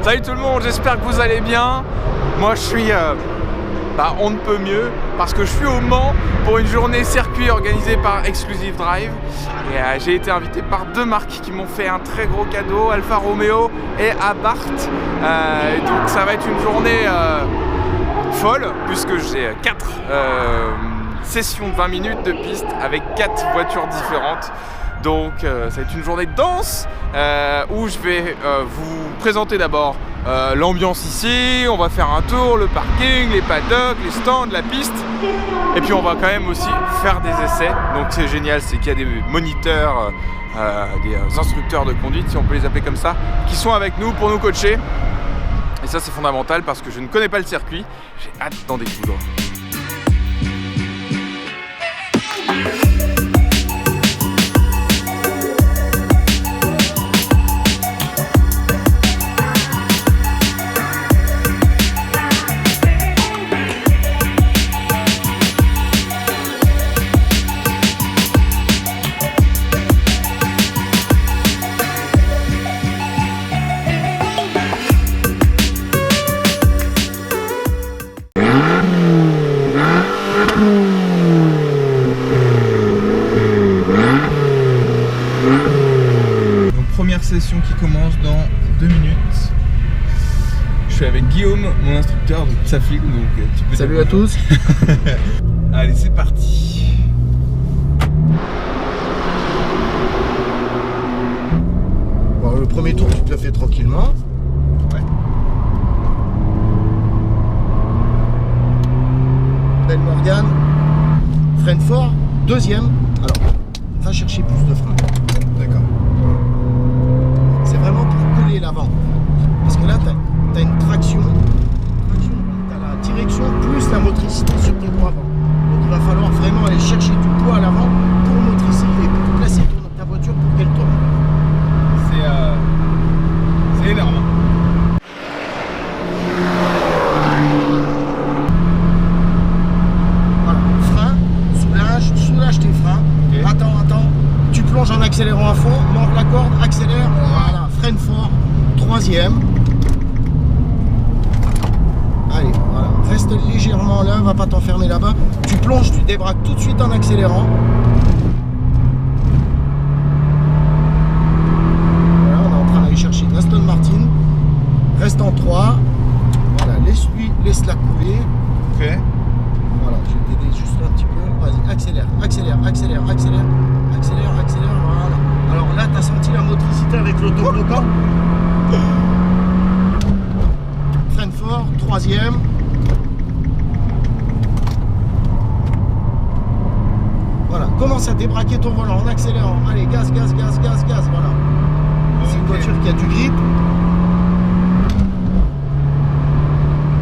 Salut tout le monde, j'espère que vous allez bien. Moi je suis on ne peut mieux parce que je suis au Mans pour une journée circuit organisée par Exclusive Drive et j'ai été invité par deux marques qui m'ont fait un très gros cadeau, Alfa Romeo et Abarth. Donc ça va être une journée folle puisque j'ai 4 sessions de 20 minutes de piste avec 4 voitures différentes. Donc ça va être une journée dense où je vais vous présenter d'abord l'ambiance ici, on va faire un tour, le parking, les paddocks, les stands, la piste. Et puis on va quand même aussi faire des essais. Donc c'est génial, c'est qu'il y a des moniteurs, des instructeurs de conduite, si on peut les appeler comme ça, qui sont avec nous pour nous coacher. Et ça c'est fondamental parce que je ne connais pas le circuit. J'ai hâte d'en découdre. Première session qui commence dans 2 minutes. Je suis avec Guillaume, mon instructeur, donc ça flique, donc tu peux. Salut à tous. Allez, c'est parti. Bon, le premier tour, tu te le fais tranquillement. Ouais. Belle Morgane, freine fort, deuxième. Alors, va chercher plus de frein. D'accord. C'est vraiment pour coller l'avant. Parce que là, tu as une traction, tu as la direction plus la motricité sur ton poids avant. Donc il va falloir vraiment aller chercher du poids à l'avant pour motriciser et pour placer ta voiture pour qu'elle tourne. C'est énorme. Voilà, frein, soulage tes freins. Okay. Attends, tu plonges en accélérant à fond, mords la corde, accélère, voilà, freine fort, troisième. Allez, voilà, reste légèrement là, va pas t'enfermer là-bas. Tu plonges, tu débraques tout de suite en accélérant. Voilà, on est en train d'aller chercher une Aston Martin. Reste en 3. Voilà, laisse-la couler. Ok. Voilà, je vais t'aider juste un petit peu. Vas-y, accélère. Voilà. Alors là, tu as senti la motricité avec l'autobloquant. Freine fort, troisième. Voilà, commence à débraquer ton volant en accélérant. Allez, gaz, voilà. C'est une voiture qui a du grip.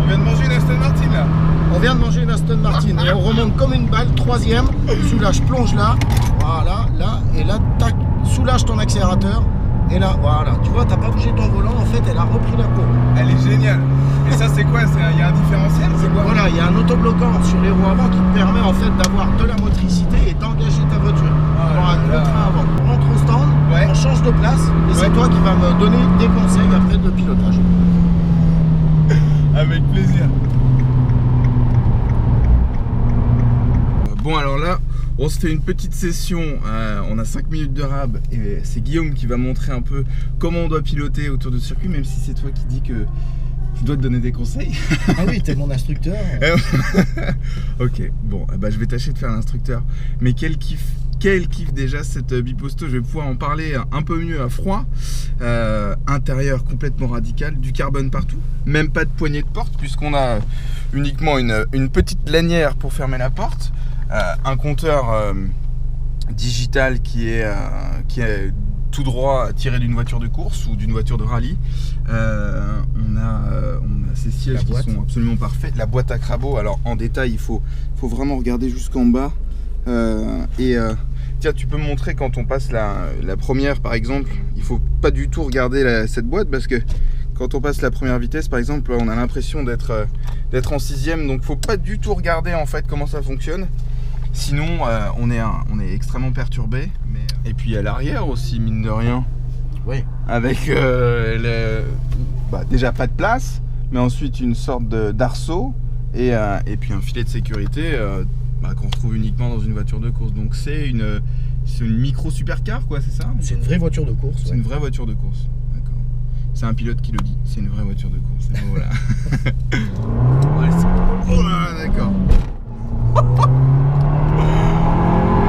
On vient de manger une Aston Martin là. On vient de manger une Aston Martin et on remonte comme une balle, troisième, soulage, plonge là, voilà, là, et là, tac, soulage ton accélérateur, et là, voilà, tu vois, t'as pas bougé ton volant, en fait, elle a repris la courbe. Elle est géniale. Et ça, c'est quoi? Il y a un différentiel? C'est quoi? Voilà, il y a un autobloquant sur les roues avant qui te permet en fait d'avoir de la motricité et d'engager ta voiture. Avoir un gros train avant. On rentre au stand, ouais. On change de place, et c'est toi qui vas me donner des conseils après de pilotage. Avec plaisir. Bon alors là, on se fait une petite session, on a 5 minutes de rab et c'est Guillaume qui va montrer un peu comment on doit piloter autour du circuit, même si c'est toi qui dis que je dois te donner des conseils. Ah oui, t'es mon instructeur. Ok, bon, je vais tâcher de faire l'instructeur. Mais quel kiff déjà cette Biposto, je vais pouvoir en parler un peu mieux à froid. Intérieur complètement radical, du carbone partout, même pas de poignée de porte puisqu'on a uniquement une petite lanière pour fermer la porte. Un compteur digital qui est tout droit tiré d'une voiture de course ou d'une voiture de rallye. On a ces sièges qui sont absolument parfaits. La boîte à crabot, alors en détail, il faut vraiment regarder jusqu'en bas. Tiens, tu peux me montrer quand on passe la première par exemple, il faut pas du tout regarder cette boîte parce que quand on passe la première vitesse par exemple, on a l'impression d'être en 6ème, donc faut pas du tout regarder en fait comment ça fonctionne. Sinon, on est extrêmement perturbé. Et puis à l'arrière aussi, mine de rien. Oui. Avec déjà pas de place, mais ensuite une sorte d'arceau et puis un filet de sécurité qu'on retrouve uniquement dans une voiture de course. Donc c'est une micro supercar, quoi, c'est ça? C'est une vraie voiture de course. C'est une vraie voiture de course. D'accord. C'est un pilote qui le dit. C'est une vraie voiture de course. Et voilà. Oh là, d'accord.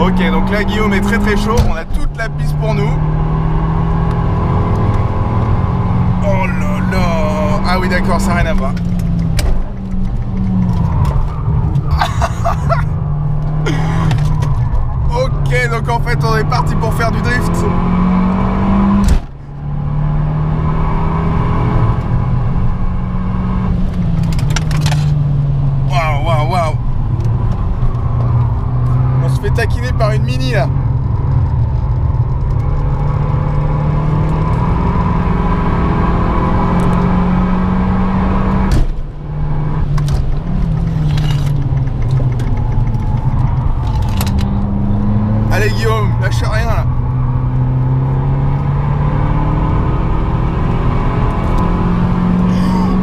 Ok, donc là Guillaume est très très chaud. On a toute la piste pour nous. Oh là là. Ah oui, d'accord, ça n'a rien à voir. Ok, donc en fait on est parti pour faire du drift. Waouh, waouh, waouh. On se fait taquiner par une Mini là. Allez Guillaume, lâche rien là.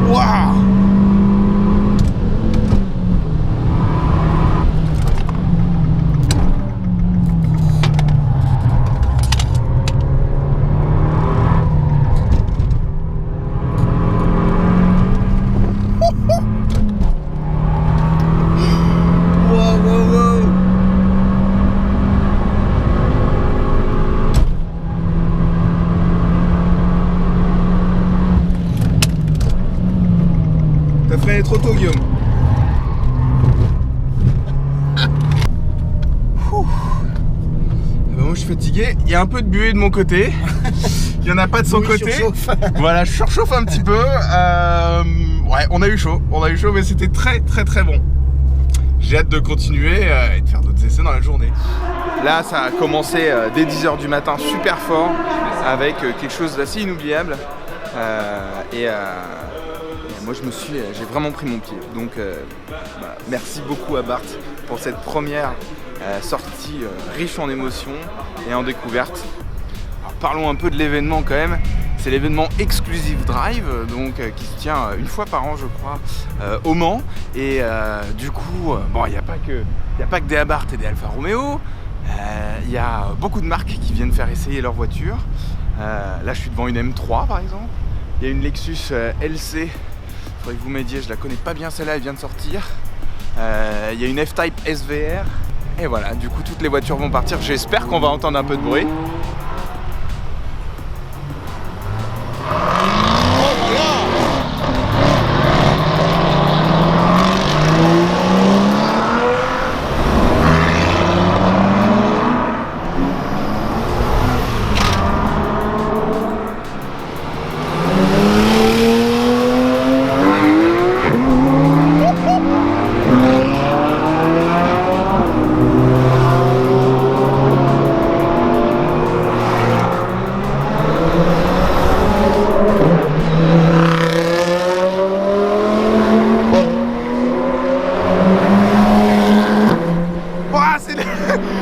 Waouh. T'as freiné trop tôt, Guillaume. Moi je suis fatigué, il y a un peu de buée de mon côté, il n'y en a pas de son côté. Voilà, je surchauffe un petit peu. Ouais, on a eu chaud, mais c'était très très très bon. J'ai hâte de continuer et de faire d'autres essais dans la journée. Là, ça a commencé dès 10 h du matin, super fort, avec quelque chose d'assez inoubliable. Moi j'ai vraiment pris mon pied. Donc merci beaucoup à Bart pour cette première sortie riche en émotions et en découvertes. Alors, parlons un peu de l'événement quand même. C'est l'événement Exclusive Drive, donc qui se tient une fois par an je crois au Mans. Et du coup, il n'y a pas que des Abarth et des Alfa Romeo. Il y a beaucoup de marques qui viennent faire essayer leur voiture. Là je suis devant une M3 par exemple. Il y a une Lexus LC. Faudrait que vous m'aidiez, je la connais pas bien celle-là, elle vient de sortir. Il y a une F-Type SVR. Et voilà, du coup toutes les voitures vont partir. J'espère qu'on va entendre un peu de bruit.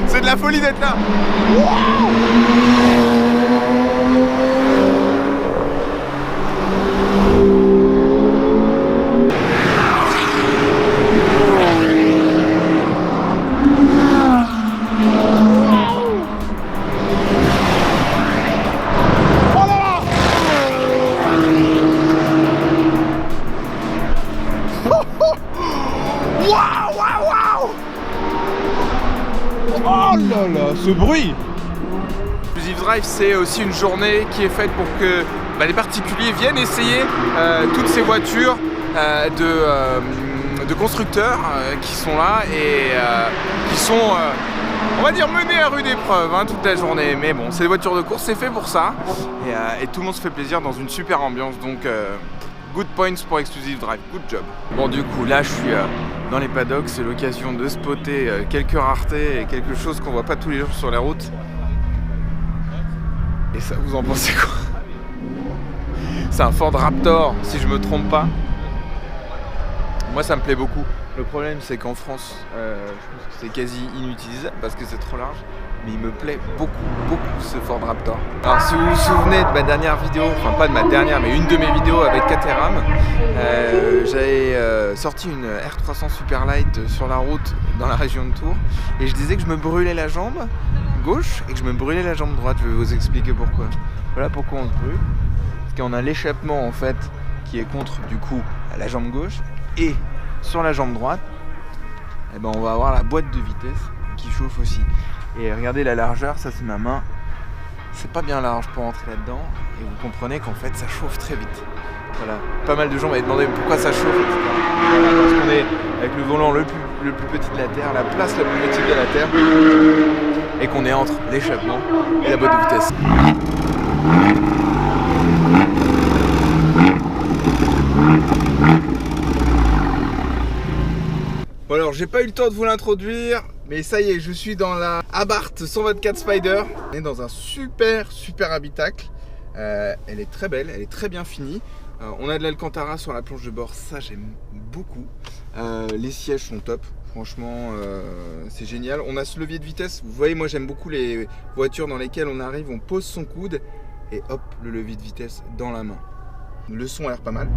C'est de la folie d'être là. Oh là là, ce bruit! Exclusive Drive, c'est aussi une journée qui est faite pour que les particuliers viennent essayer toutes ces voitures de constructeurs qui sont là et qui sont, on va dire, menées à rude épreuve toute la journée. Mais bon, c'est des voitures de course, c'est fait pour ça. Et tout le monde se fait plaisir dans une super ambiance. Donc, good points pour Exclusive Drive, good job. Bon, du coup, là, je suis dans les paddocks. C'est l'occasion de spotter quelques raretés et quelque chose qu'on voit pas tous les jours sur les routes. Et ça, vous en pensez quoi? C'est un Ford Raptor, si je me trompe pas. Moi, ça me plaît beaucoup. Le problème c'est qu'en France, je pense que c'est quasi inutilisable parce que c'est trop large. Mais il me plaît beaucoup ce Ford Raptor. Alors si vous vous souvenez de ma dernière vidéo, enfin pas de ma dernière mais une de mes vidéos avec Caterham, j'avais sorti une R300 Superlight sur la route dans la région de Tours et je disais que je me brûlais la jambe gauche et que je me brûlais la jambe droite. Je vais vous expliquer pourquoi. Voilà pourquoi on se brûle. Parce qu'on a l'échappement en fait qui est contre du coup la jambe gauche et sur la jambe droite, eh ben, on va avoir la boîte de vitesse qui chauffe aussi. Et regardez la largeur, ça c'est ma main. C'est pas bien large pour entrer là-dedans. Et vous comprenez qu'en fait ça chauffe très vite. Voilà. Pas mal de gens m'avaient demandé pourquoi ça chauffe, etc. Voilà, parce qu'on est avec le volant le plus petit de la Terre, la place la plus petite de la Terre. Et qu'on est entre l'échappement et la boîte de vitesse. Bon alors j'ai pas eu le temps de vous l'introduire. Mais ça y est, je suis dans la Abarth 124 Spider. On est dans un super habitacle. Elle est très belle, elle est très bien finie. On a de l'Alcantara sur la planche de bord, ça j'aime beaucoup. Les sièges sont top, franchement c'est génial. On a ce levier de vitesse, vous voyez moi j'aime beaucoup les voitures dans lesquelles on arrive, on pose son coude et hop, le levier de vitesse dans la main. Le son a l'air pas mal.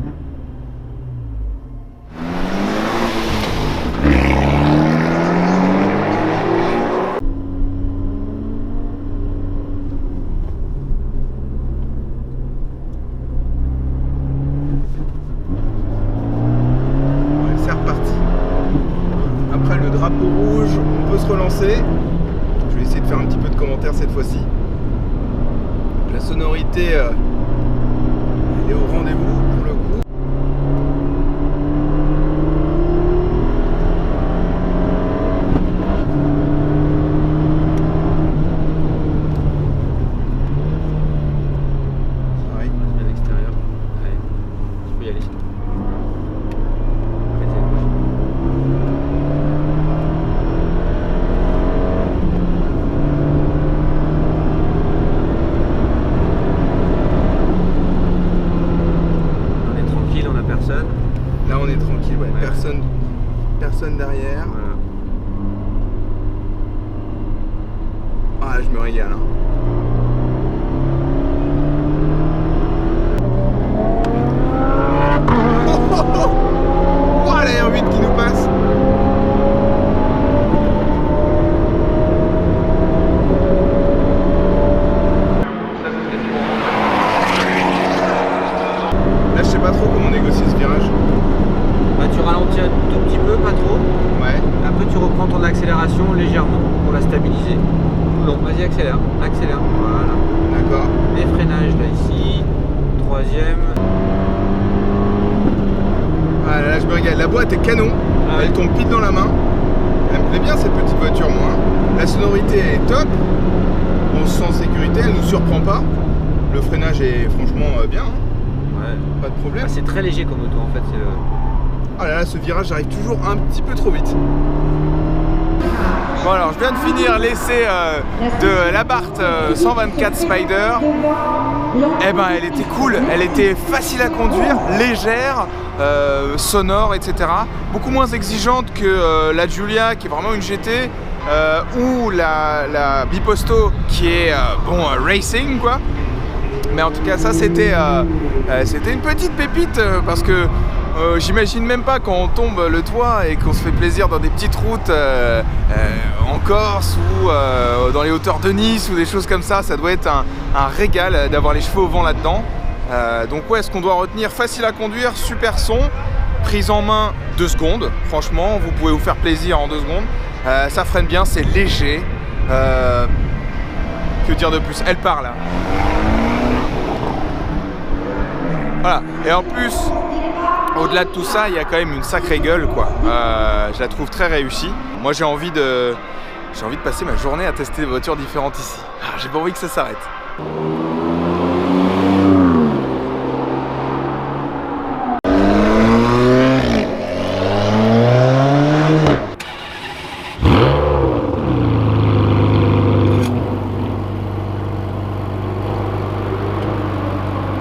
Drapeau rouge, on peut se relancer. Je vais essayer de faire un petit peu de commentaires cette fois-ci. La sonorité elle est au rendez-vous pour le coup. Ça arrive à l'extérieur. Allez, tu peux y aller. Là on est tranquille, ouais. Personne derrière. Voilà. Ah je me régale hein. Oh la R8 qui nous passe. Là je sais pas trop comment négocier ce virage. Bah, tu ralentis un tout petit peu, pas trop. Ouais. Après tu reprends ton accélération légèrement pour la stabiliser. Bon, vas-y accélère, voilà. D'accord. Les freinages là ici. Troisième. Ah là je me régale. La boîte est canon. Ah, elle tombe pile dans la main. Elle me plaît bien cette petite voiture moi. La sonorité est top. On se sent en sécurité, elle nous surprend pas. Le freinage est franchement bien. Ouais. Pas de problème. Bah, c'est très léger comme auto en fait. Oh là là, ce virage j'arrive toujours un petit peu trop vite. Bon alors je viens de finir l'essai de l'Abarth 124 Spider. Eh ben elle était cool, elle était facile à conduire, légère, sonore, etc. Beaucoup moins exigeante que la Giulia qui est vraiment une GT ou la Biposto qui est racing quoi. Mais en tout cas ça c'était une petite pépite parce que j'imagine même pas quand on tombe le toit et qu'on se fait plaisir dans des petites routes en Corse ou dans les hauteurs de Nice ou des choses comme ça, ça doit être un régal d'avoir les cheveux au vent là-dedans. Donc ouais, ce qu'on doit retenir, facile à conduire, super son, prise en main 2 secondes, franchement, vous pouvez vous faire plaisir en 2 secondes. Ça freine bien, c'est léger. Que dire de plus? Elle part là. Voilà, et en plus, au-delà de tout ça, il y a quand même une sacrée gueule quoi. Je la trouve très réussie. Moi j'ai envie de passer ma journée à tester des voitures différentes ici. J'ai pas envie que ça s'arrête.